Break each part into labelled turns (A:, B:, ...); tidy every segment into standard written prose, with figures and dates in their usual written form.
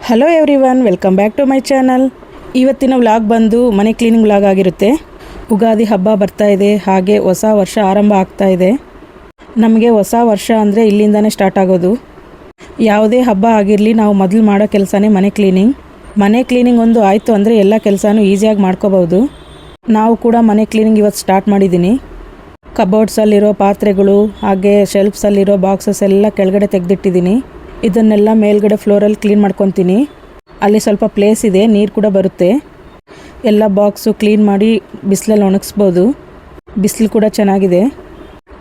A: Hello everyone, welcome back to my channel. ಇವತ್ತಿನ vlog ಬಂದು ಮನೆ ಕ್ಲೀನಿಂಗ್ ವ್ಲಾಗ್ ಆಗಿರುತ್ತೆ. ಉಗಾದಿ ಹಬ್ಬ ಬರ್ತಾ ಇದೆ, ಹಾಗೆ ಹೊಸ ವರ್ಷ ಆರಂಭ ಆಗ್ತಾ ಇದೆ. ನಮಗೆ ಹೊಸ ವರ್ಷ ಅಂದರೆ ಇಲ್ಲಿಂದನೇ ಸ್ಟಾರ್ಟ್ ಆಗೋದು. ಯಾವುದೇ ಹಬ್ಬ ಆಗಿರಲಿ ನಾವು ಮೊದಲು ಮಾಡೋ ಕೆಲಸನೇ ಮನೆ ಕ್ಲೀನಿಂಗ್. ಮನೆ ಕ್ಲೀನಿಂಗ್ ಒಂದು ಆಯಿತು ಅಂದರೆ ಎಲ್ಲ ಕೆಲಸನೂ ಈಸಿಯಾಗಿ ಮಾಡ್ಕೋಬೋದು. ನಾವು ಕೂಡ ಮನೆ ಕ್ಲೀನಿಂಗ್ ಇವತ್ತು ಸ್ಟಾರ್ಟ್ ಮಾಡಿದ್ದೀನಿ. ಕಬೋರ್ಡ್ಸಲ್ಲಿರೋ ಪಾತ್ರೆಗಳು ಹಾಗೆ ಶೆಲ್ಫ್ಸಲ್ಲಿರೋ ಬಾಕ್ಸಸ್ ಎಲ್ಲ ಕೆಳಗಡೆ ತೆಗೆದಿಟ್ಟಿದ್ದೀನಿ. ಇದನ್ನೆಲ್ಲ ಮೇಲ್ಗಡೆ ಫ್ಲೋರಲ್ಲಿ ಕ್ಲೀನ್ ಮಾಡ್ಕೊತೀನಿ. ಅಲ್ಲಿ ಸ್ವಲ್ಪ ಪ್ಲೇಸ್ ಇದೆ, ನೀರು ಕೂಡ ಬರುತ್ತೆ. ಎಲ್ಲ ಬಾಕ್ಸು ಕ್ಲೀನ್ ಮಾಡಿ ಬಿಸಿಲಲ್ಲಿ ಒಣಗಿಸ್ಬೋದು. ಬಿಸಿಲು ಕೂಡ ಚೆನ್ನಾಗಿದೆ.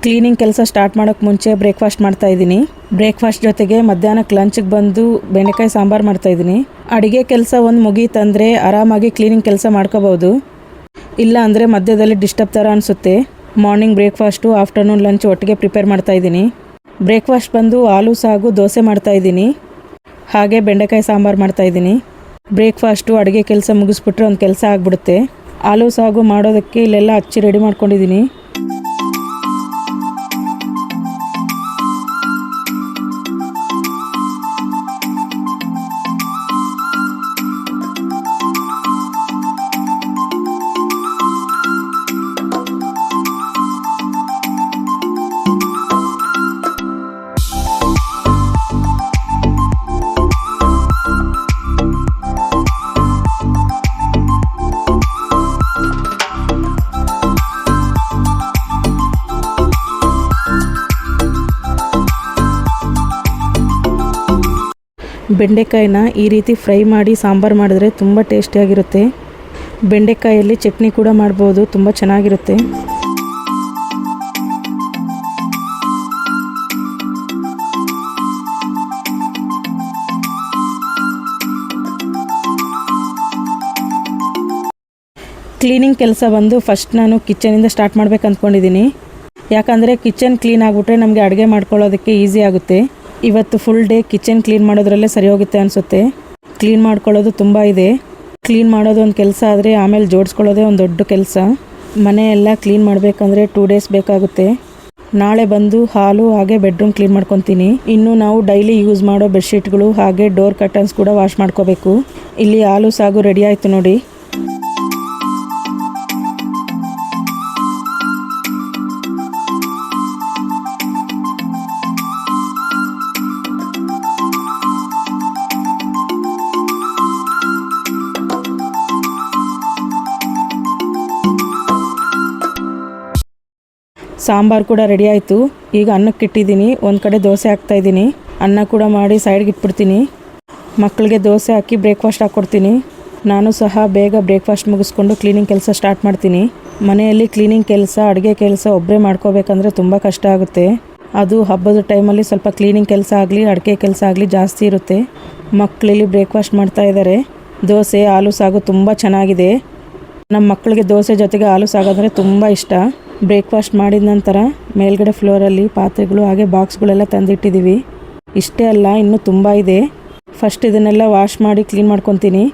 A: ಕ್ಲೀನಿಂಗ್ ಕೆಲಸ ಸ್ಟಾರ್ಟ್ ಮಾಡೋಕ್ಕೆ ಮುಂಚೆ ಬ್ರೇಕ್ಫಾಸ್ಟ್ ಮಾಡ್ತಾಯಿದ್ದೀನಿ. ಬ್ರೇಕ್ಫಾಸ್ಟ್ ಜೊತೆಗೆ ಮಧ್ಯಾಹ್ನಕ್ಕೆ ಲಂಚಿಗೆ ಬಂದು ಬೆಂಡೆಕಾಯಿ ಸಾಂಬಾರು ಮಾಡ್ತಾಯಿದ್ದೀನಿ. ಅಡುಗೆ ಕೆಲಸ ಒಂದು ಮುಗೀತಂದರೆ ಆರಾಮಾಗಿ ಕ್ಲೀನಿಂಗ್ ಕೆಲಸ ಮಾಡ್ಕೋಬೋದು. ಇಲ್ಲ ಅಂದರೆ ಮಧ್ಯದಲ್ಲಿ ಡಿಸ್ಟರ್ಬ್ ಥರ ಅನಿಸುತ್ತೆ. ಮಾರ್ನಿಂಗ್ ಬ್ರೇಕ್ಫಾಸ್ಟು, ಆಫ್ಟರ್ನೂನ್ ಲಂಚ್ ಒಟ್ಟಿಗೆ ಪ್ರಿಪೇರ್ ಮಾಡ್ತಾಯಿದ್ದೀನಿ. ಬ್ರೇಕ್ಫಾಸ್ಟ್ ಬಂದು ಆಲೂ ಸಾಗು ದೋಸೆ ಮಾಡ್ತಾಯಿದ್ದೀನಿ, ಹಾಗೆ ಬೆಂಡೆಕಾಯಿ ಸಾಂಬಾರು ಮಾಡ್ತಾಯಿದ್ದೀನಿ. ಬ್ರೇಕ್ಫಾಸ್ಟು ಅಡುಗೆ ಕೆಲಸ ಮುಗಿಸ್ಬಿಟ್ರೆ ಒಂದು ಕೆಲಸ ಆಗಿಬಿಡುತ್ತೆ. ಆಲೂ ಸಾಗು ಮಾಡೋದಕ್ಕೆ ಇಲ್ಲೆಲ್ಲ ಹಚ್ಚಿ ರೆಡಿ ಮಾಡ್ಕೊಂಡಿದ್ದೀನಿ. ಬೆಂಡೆಕಾಯಿನ ಈ ರೀತಿ ಫ್ರೈ ಮಾಡಿ ಸಾಂಬಾರು ಮಾಡಿದ್ರೆ ತುಂಬ ಟೇಸ್ಟಿಯಾಗಿರುತ್ತೆ. ಬೆಂಡೆಕಾಯಲ್ಲಿ ಚಟ್ನಿ ಕೂಡ ಮಾಡ್ಬೋದು, ತುಂಬ ಚೆನ್ನಾಗಿರುತ್ತೆ. ಕ್ಲೀನಿಂಗ್ ಕೆಲಸ ಬಂದು ಫಸ್ಟ್ ನಾನು ಕಿಚನಿಂದ ಸ್ಟಾರ್ಟ್ ಮಾಡ್ಬೇಕು ಅಂದ್ಕೊಂಡಿದ್ದೀನಿ. ಯಾಕಂದರೆ ಕಿಚನ್ ಕ್ಲೀನ್ ಆಗಿಬಿಟ್ರೆ ನಮಗೆ ಅಡುಗೆ ಮಾಡ್ಕೊಳ್ಳೋದಕ್ಕೆ ಈಸಿ ಆಗುತ್ತೆ. ಇವತ್ತು ಫುಲ್ ಡೇ ಕಿಚನ್ ಕ್ಲೀನ್ ಮಾಡೋದ್ರಲ್ಲೇ ಸರಿ ಹೋಗುತ್ತೆ ಅನಿಸುತ್ತೆ. ಕ್ಲೀನ್ ಮಾಡ್ಕೊಳ್ಳೋದು ತುಂಬ ಇದೆ. ಕ್ಲೀನ್ ಮಾಡೋದು ಒಂದು ಕೆಲಸ ಆದರೆ ಆಮೇಲೆ ಜೋಡಿಸ್ಕೊಳ್ಳೋದೇ ಒಂದು ದೊಡ್ಡ ಕೆಲಸ. ಮನೆ ಎಲ್ಲ ಕ್ಲೀನ್ ಮಾಡಬೇಕಂದ್ರೆ 2 ಡೇಸ್ ಬೇಕಾಗುತ್ತೆ. ನಾಳೆ ಬಂದು ಹಾಲು ಹಾಗೆ ಬೆಡ್ರೂಮ್ ಕ್ಲೀನ್ ಮಾಡ್ಕೊತೀನಿ. ಇನ್ನು ನಾವು ಡೈಲಿ ಯೂಸ್ ಮಾಡೋ ಬೆಡ್ಶೀಟ್ಗಳು ಹಾಗೆ ಡೋರ್ ಕರ್ಟನ್ಸ್ ಕೂಡ ವಾಶ್ ಮಾಡ್ಕೋಬೇಕು. ಇಲ್ಲಿ ಹಾಲು ಸಾಗು ರೆಡಿ ಆಯಿತು ನೋಡಿ. ಸಾಂಬಾರು ಕೂಡ ರೆಡಿ ಆಯಿತು. ಈಗ ಅನ್ನಕ್ಕೆ ಇಟ್ಟಿದ್ದೀನಿ. ಒಂದು ಕಡೆ ದೋಸೆ ಹಾಕ್ತಾಯಿದ್ದೀನಿ. ಅನ್ನ ಕೂಡ ಮಾಡಿ ಸೈಡ್ಗೆ ಇಟ್ಬಿಡ್ತೀನಿ. ಮಕ್ಕಳಿಗೆ ದೋಸೆ ಹಾಕಿ ಬ್ರೇಕ್ಫಾಸ್ಟ್ ಹಾಕ್ಕೊಡ್ತೀನಿ. ನಾನು ಸಹ ಬೇಗ ಬ್ರೇಕ್ಫಾಸ್ಟ್ ಮುಗಿಸ್ಕೊಂಡು ಕ್ಲೀನಿಂಗ್ ಕೆಲಸ ಸ್ಟಾರ್ಟ್ ಮಾಡ್ತೀನಿ. ಮನೆಯಲ್ಲಿ ಕ್ಲೀನಿಂಗ್ ಕೆಲಸ, ಅಡುಗೆ ಕೆಲಸ ಒಬ್ಬರೇ ಮಾಡ್ಕೋಬೇಕಂದ್ರೆ ತುಂಬ ಕಷ್ಟ ಆಗುತ್ತೆ. ಅದು ಹಬ್ಬದ ಟೈಮಲ್ಲಿ ಸ್ವಲ್ಪ ಕ್ಲೀನಿಂಗ್ ಕೆಲಸ ಆಗಲಿ ಅಡುಗೆ ಕೆಲಸ ಆಗಲಿ ಜಾಸ್ತಿ ಇರುತ್ತೆ. ಮಕ್ಕಳಿಲ್ಲಿ ಬ್ರೇಕ್ಫಾಸ್ಟ್ ಮಾಡ್ತಾ ಇದ್ದಾರೆ. ದೋಸೆ ಆಲೂ ಸಾಗು ತುಂಬ ಚೆನ್ನಾಗಿದೆ. ನಮ್ಮ ಮಕ್ಕಳಿಗೆ ದೋಸೆ ಜೊತೆಗೆ ಆಲೂ ಸಾಗು ಅಂದರೆ ತುಂಬ ಇಷ್ಟ. ಬ್ರೇಕ್ಫಾಸ್ಟ್ ಮಾಡಿದ ನಂತರ ಮೇಲ್ಗಡೆ ಫ್ಲೋರಲ್ಲಿ ಪಾತ್ರೆಗಳು ಹಾಗೆ ಬಾಕ್ಸ್ಗಳೆಲ್ಲ ತಂದಿಟ್ಟಿದ್ದೀವಿ. ಇಷ್ಟೇ ಅಲ್ಲ, ಇನ್ನೂ ತುಂಬ ಇದೆ. ಫಸ್ಟ್ ಇದನ್ನೆಲ್ಲ ವಾಶ್ ಮಾಡಿ ಕ್ಲೀನ್ ಮಾಡ್ಕೊತೀನಿ.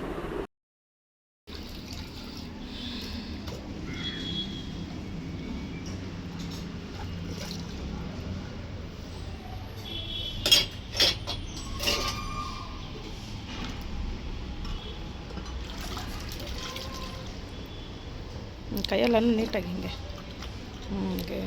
A: ಕೈಯೆಲ್ಲನೂ ನೀಟಾಗಿ ಹಿಂಗೆ ಹಂಗೆ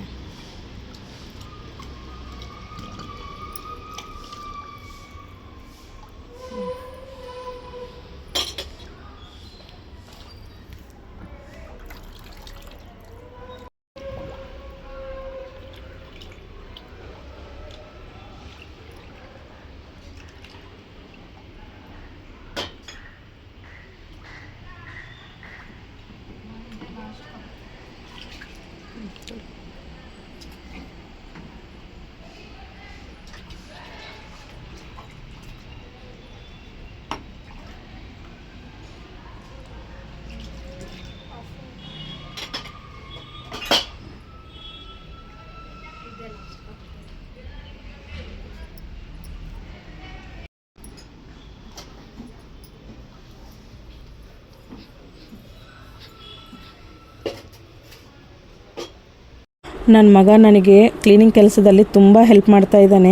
A: ನನ್ನ ಮಗ ನನಗೆ ಕ್ಲೀನಿಂಗ್ ಕೆಲಸದಲ್ಲಿ ತುಂಬ ಹೆಲ್ಪ್ ಮಾಡ್ತಾ ಇದ್ದಾನೆ.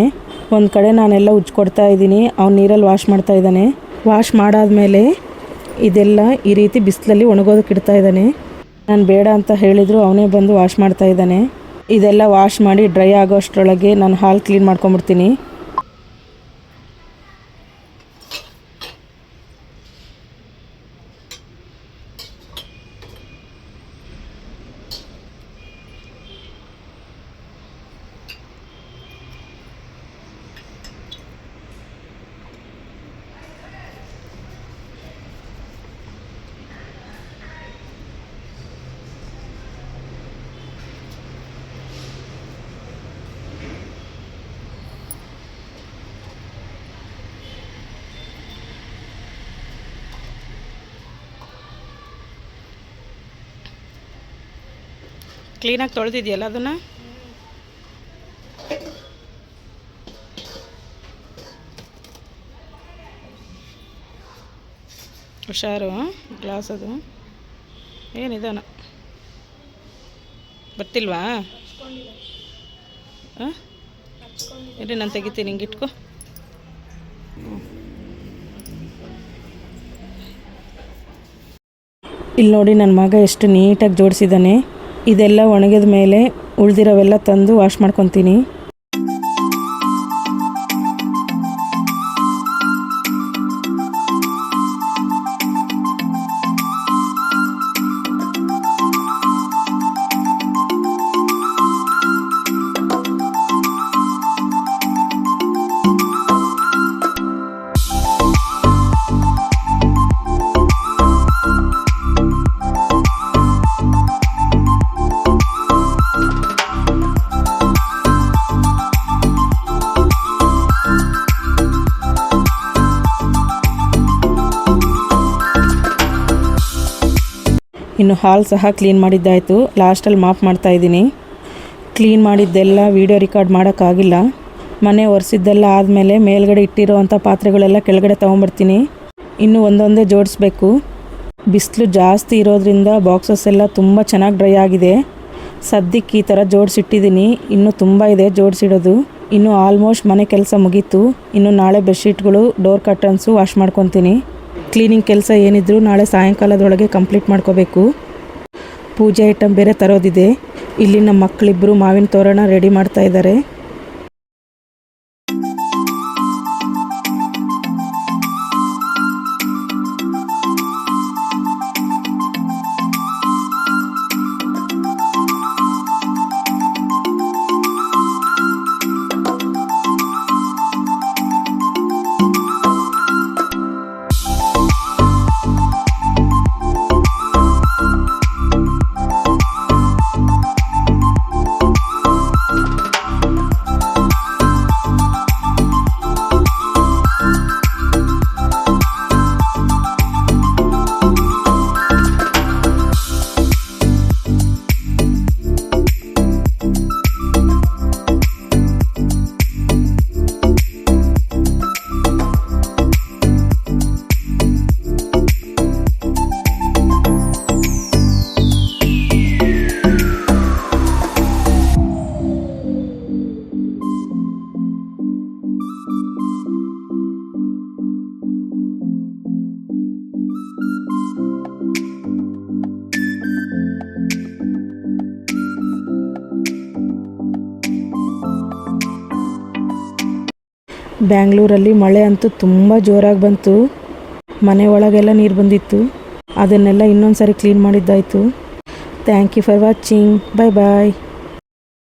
A: ಒಂದು ಕಡೆ ನಾನೆಲ್ಲ ಉಜ್ಕೊಡ್ತಾ ಇದ್ದೀನಿ, ಅವ್ನು ನೀರಲ್ಲಿ ವಾಶ್ ಮಾಡ್ತಾ ಇದ್ದಾನೆ. ವಾಶ್ ಮಾಡಾದಮೇಲೆ ಇದೆಲ್ಲ ಈ ರೀತಿ ಬಿಸಿಲಲ್ಲಿ ಒಣಗೋದಕ್ಕೆ ಇಡ್ತಾ ಇದ್ದಾನೆ. ನಾನು ಬೇಡ ಅಂತ ಹೇಳಿದ್ರು ಅವನೇ ಬಂದು ವಾಶ್ ಮಾಡ್ತಾ ಇದ್ದಾನೆ. ಇದೆಲ್ಲ ವಾಶ್ ಮಾಡಿ ಡ್ರೈ ಆಗೋ ಅಷ್ಟರೊಳಗೆ ನಾನು ಹಾಲು ಕ್ಲೀನ್ ಮಾಡ್ಕೊಂಬಿಡ್ತೀನಿ. ಕ್ಲೀನಾಗಿ ತೊಳೆದಿದೆಯಲ್ಲ ಅದನ್ನು. ಹುಷಾರು, ಗ್ಲಾಸ್ ಅದು ಏನಿದಾನ ಬರ್ತಿಲ್ವಾ? ಹಾಂ ಇರಿ ನಾನು ತೆಗಿತೀನಿ, ಹಿಂಗೆ ಇಟ್ಕೊ. ಇಲ್ಲಿ ನೋಡಿ ನನ್ನ ಮಗ ಎಷ್ಟು ನೀಟಾಗಿ ಜೋಡಿಸಿದ್ದಾನೆ. ಇದೆಲ್ಲ ಒಣಗಿದ ಮೇಲೆ ಉಳಿದಿರೋವೆಲ್ಲ ತಂದು ವಾಶ್ ಮಾಡ್ಕೊತೀನಿ. ಇನ್ನು ಹಾಲ್ ಸಹ ಕ್ಲೀನ್ ಮಾಡಿದ್ದಾಯಿತು. ಲಾಸ್ಟಲ್ಲಿ ಮಾಪ್ ಮಾಡ್ತಾಯಿದ್ದೀನಿ. ಕ್ಲೀನ್ ಮಾಡಿದ್ದೆಲ್ಲ ವೀಡಿಯೋ ರೆಕಾರ್ಡ್ ಮಾಡೋಕ್ಕಾಗಿಲ್ಲ. ಮನೆ ಒರೆಸಿದ್ದೆಲ್ಲ ಆದಮೇಲೆ ಮೇಲ್ಗಡೆ ಇಟ್ಟಿರೋವಂಥ ಪಾತ್ರೆಗಳೆಲ್ಲ ಕೆಳಗಡೆ ತೊಗೊಂಬರ್ತೀನಿ. ಇನ್ನು ಒಂದೊಂದೇ ಜೋಡಿಸ್ಬೇಕು. ಬಿಸಿಲು ಜಾಸ್ತಿ ಇರೋದ್ರಿಂದ ಬಾಕ್ಸಸ್ ಎಲ್ಲ ತುಂಬ ಚೆನ್ನಾಗಿ ಡ್ರೈ ಆಗಿದೆ. ಸದ್ಯಕ್ಕೆ ಈ ಥರ ಜೋಡಿಸಿಟ್ಟಿದ್ದೀನಿ. ಇನ್ನೂ ತುಂಬ ಇದೆ ಜೋಡಿಸಿಡೋದು. ಇನ್ನು ಆಲ್ಮೋಸ್ಟ್ ಮನೆ ಕೆಲಸ ಮುಗೀತು. ಇನ್ನು ನಾಳೆ ಬೆಡ್ಶೀಟ್ಗಳು, ಡೋರ್ ಕರ್ಟನ್ಸು ವಾಶ್ ಮಾಡ್ಕೊತೀನಿ. ಕ್ಲೀನಿಂಗ್ ಕೆಲಸ ಏನಿದ್ರು ನಾಳೆ ಸಾಯಂಕಾಲದೊಳಗೆ ಕಂಪ್ಲೀಟ್ ಮಾಡ್ಕೋಬೇಕು. ಪೂಜೆ ಐಟಮ್ ಬೇರೆ ತರೋದಿದೆ. ಇಲ್ಲಿ ನಮ್ಮ ಮಕ್ಕಳಿಬ್ಬರು ಮಾವಿನ ತೋರಣ ರೆಡಿ ಮಾಡ್ತಾ ಇದ್ದಾರೆ. ಬ್ಯಾಂಗ್ಳೂರಲ್ಲಿ ಮಳೆ ಅಂತೂ ತುಂಬ ಜೋರಾಗಿ ಬಂತು. ಮನೆ ಒಳಗೆಲ್ಲ ನೀರು ಬಂದಿತ್ತು. ಅದನ್ನೆಲ್ಲ ಇನ್ನೊಂದು ಸಾರಿ ಕ್ಲೀನ್ ಮಾಡಿದ್ದಾಯಿತು. Thank you for watching. Bye bye.